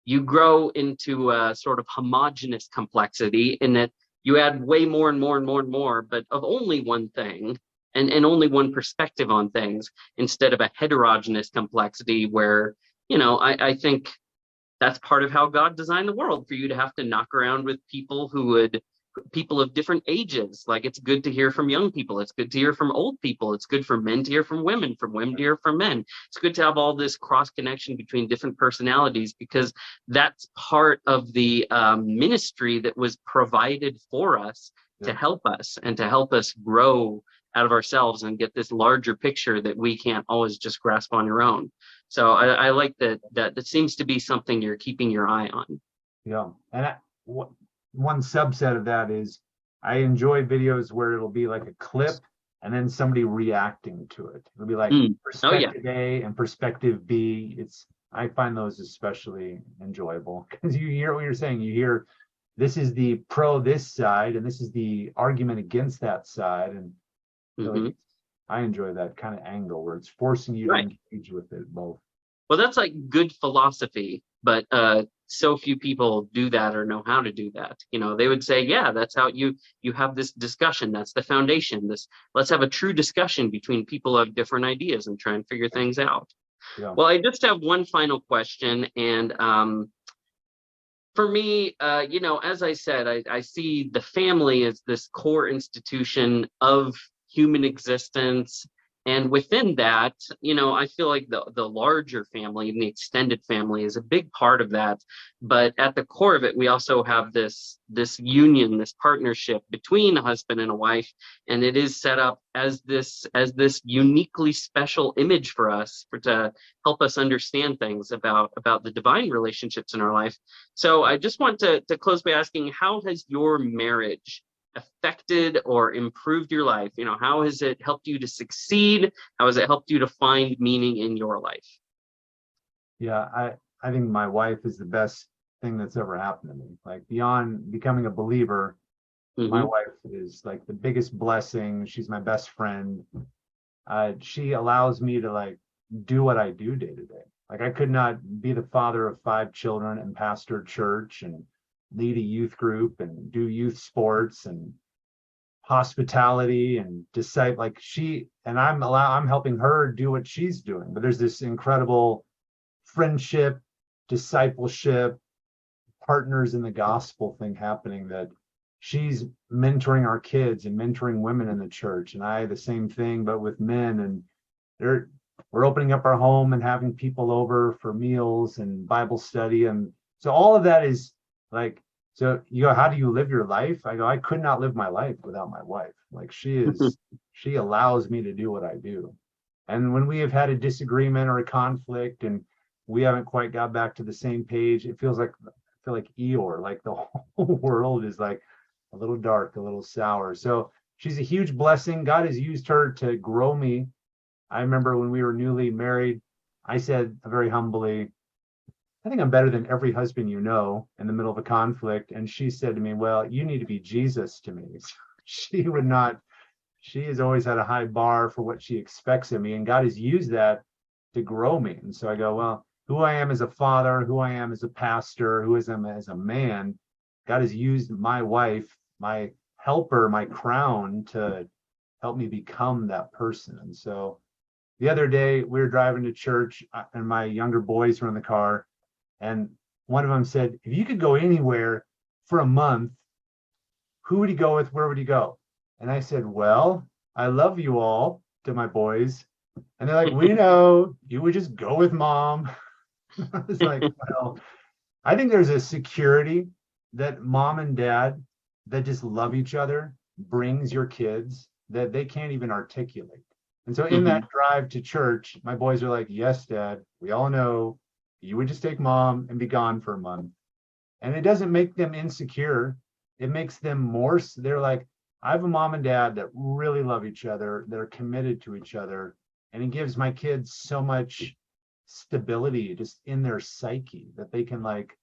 you grow into a sort of homogenous complexity in that you add way more and more and more and more, but of only one thing and only one perspective on things instead of a heterogeneous complexity where, I think that's part of how God designed the world for you to have to knock around with people of different ages. Like it's good to hear from young people. It's good to hear from old people. It's good for men to hear from women to hear from men. It's good to have all this cross connection between different personalities because that's part of the ministry that was provided for us to Yeah. help us and to help us grow out of ourselves and get this larger picture that we can't always just grasp on your own. So I like that seems to be something you're keeping your eye on. Yeah. And one subset of that is I enjoy videos where it'll be like a clip and then somebody reacting to it. It'll be like Mm. Oh yeah. perspective A and perspective B. I find those especially enjoyable because you hear what you're saying. You hear this is the pro this side, and this is the argument against that side, and so Hmm. I enjoy that kind of angle where it's forcing you to Right. engage with it both. Well, that's like good philosophy, but so few people do that or know how to do that. They would say, yeah, that's how you have this discussion. That's the foundation. Let's have a true discussion between people of different ideas and try and figure things out. Yeah. Well, I just have one final question, and for me, as I said, I see the family as this core institution of human existence. And within that, I feel like the larger family and the extended family is a big part of that. But at the core of it, we also have this union, this partnership between a husband and a wife, and it is set up as this uniquely special image for us to help us understand things about the divine relationships in our life. So I just want to close by asking, how has your marriage affected or improved your life? How has it helped you to succeed? How has it helped you to find meaning in your life? Yeah, I think my wife is the best thing that's ever happened to me. Like beyond becoming a believer, my Hmm. wife is like the biggest blessing. She's my best friend. She allows me to like do what I do day to day. Like I could not be the father of 5 children and pastor church and lead a youth group and do youth sports and hospitality and decide like she and I'm helping her do what she's doing. But there's this incredible friendship, discipleship, partners in the gospel thing happening that she's mentoring our kids and mentoring women in the church, and I the same thing but with men. And they're we're opening up our home and having people over for meals and Bible study. And so all of that is like, so you go, how do you live your life? I go, I could not live my life without my wife. Like she allows me to do what I do. And when we have had a disagreement or a conflict and we haven't quite got back to the same page, it feels like I feel like Eeyore, like the whole world is like a little dark, a little sour. So she's a huge blessing. God has used her to grow me. I remember when we were newly married, I said very humbly, I think I'm better than every husband you know in the middle of a conflict. And she said to me, well, you need to be Jesus to me. She would not, she has always had a high bar for what she expects of me. And God has used that to grow me. And so I go, well, who I am as a father, who I am as a pastor, who I am as a man, God has used my wife, my helper, my crown to help me become that person. And so the other day we were driving to church and my younger boys were in the car, and one of them said, if you could go anywhere for a month, who would you go with? Where would you go? And I said, well, I love you all, to my boys. And they're like, we know, you would just go with mom. I was like, well, I think there's a security that mom and dad that just love each other brings your kids that they can't even articulate. And so in that Hmm. drive to church, my boys are like, yes, dad, we all know you would just take mom and be gone for a month. And it doesn't make them insecure. It makes them more, they're like, I have a mom and dad that really love each other, that are committed to each other. And it gives my kids so much stability just in their psyche that they can like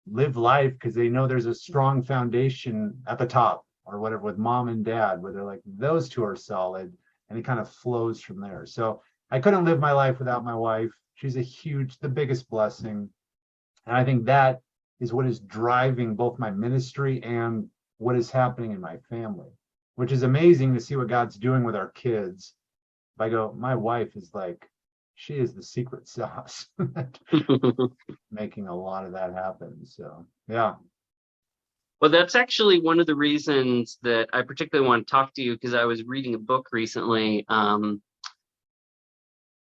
live life because they know there's a strong foundation at the top or whatever with mom and dad, where they're like, those two are solid, and it kind of flows from there. So I couldn't live my life without my wife. She's the biggest blessing. And I think that is what is driving both my ministry and what is happening in my family, which is amazing to see what God's doing with our kids. I go, my wife is like, she is the secret sauce making a lot of that happen. So yeah. Well, that's actually one of the reasons that I particularly want to talk to you, because I was reading a book recently,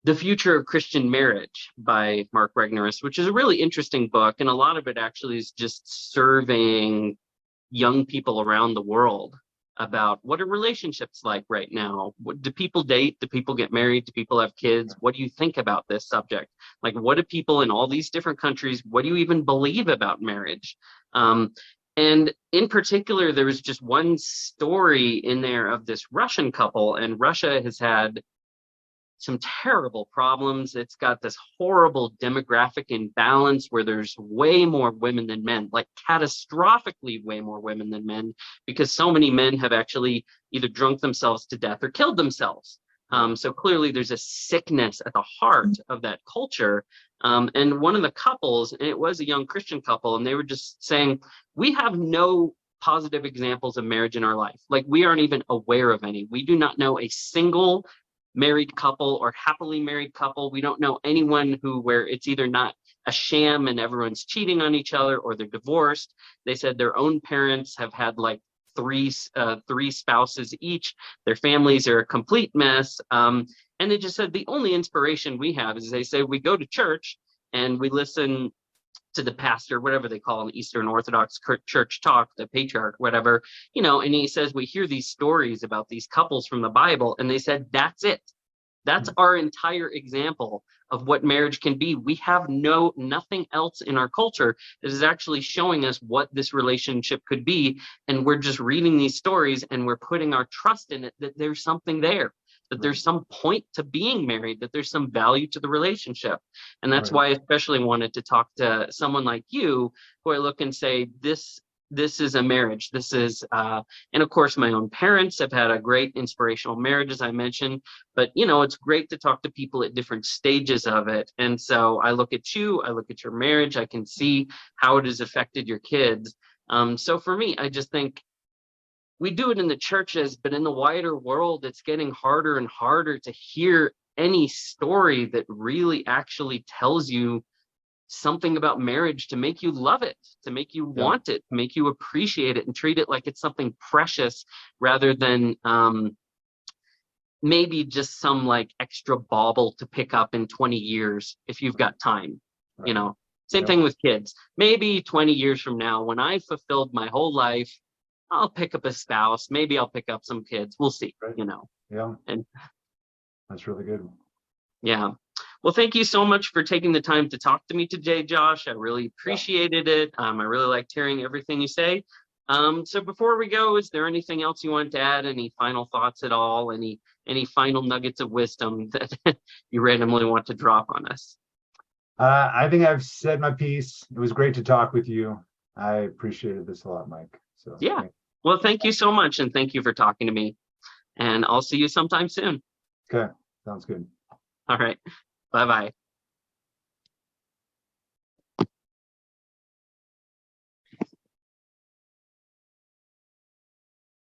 The Future of Christian Marriage by Mark Regnerus, which is a really interesting book. And a lot of it actually is just surveying young people around the world about what are relationships like right now. Do people date? Do people get married? Do people have kids? What do you think about this subject? Like, what do people in all these different countries, what do you even believe about marriage? Um, And in particular, there was just one story in there of this Russian couple, and Russia has had some terrible problems. It's got this horrible demographic imbalance where there's way more women than men, like catastrophically way more women than men, because so many men have actually either drunk themselves to death or killed themselves. So clearly there's a sickness at the heart of that culture. And one of the couples, and it was a young Christian couple, and they were just saying, we have no positive examples of marriage in our life. Like, we aren't even aware of any. We do not know a single married couple or happily married couple. We don't know anyone where it's either not a sham and everyone's cheating on each other, or they're divorced. They said their own parents have had like three spouses each. Their families are a complete mess. And they just said the only inspiration we have is, they say, we go to church and we listen to the pastor, whatever they call an Eastern Orthodox church talk, the patriarch, whatever, and he says, we hear these stories about these couples from the Bible, and they said, that's it. That's our entire example of what marriage can be. We have nothing else in our culture that is actually showing us what this relationship could be. And we're just reading these stories and we're putting our trust in it, that there's something there, that there's some point to being married, that there's some value to the relationship. And that's why I especially wanted to talk to someone like you, who I look and say, this is a marriage. This is, and of course, my own parents have had a great inspirational marriage, as I mentioned, but it's great to talk to people at different stages of it. And so I look at you, I look at your marriage, I can see how it has affected your kids. So for me, I just think, we do it in the churches, but in the wider world, it's getting harder and harder to hear any story that really actually tells you something about marriage to make you love it, to make you want it, to make you appreciate it and treat it like it's something precious, rather than maybe just some like extra bauble to pick up in 20 years if you've got time. Same thing with kids. Maybe 20 years from now, when I've fulfilled my whole life, I'll pick up a spouse. Maybe I'll pick up some kids. We'll see, Yeah. And that's really good. Yeah. Well, thank you so much for taking the time to talk to me today, Josh. I really appreciated it. I really liked hearing everything you say. So before we go, is there anything else you want to add? Any final thoughts at all? Any final nuggets of wisdom that you randomly want to drop on us? I think I've said my piece. It was great to talk with you. I appreciated this a lot, Mike. So yeah. Well, thank you so much, and thank you for talking to me. And I'll see you sometime soon. Okay, sounds good. All right. Bye-bye.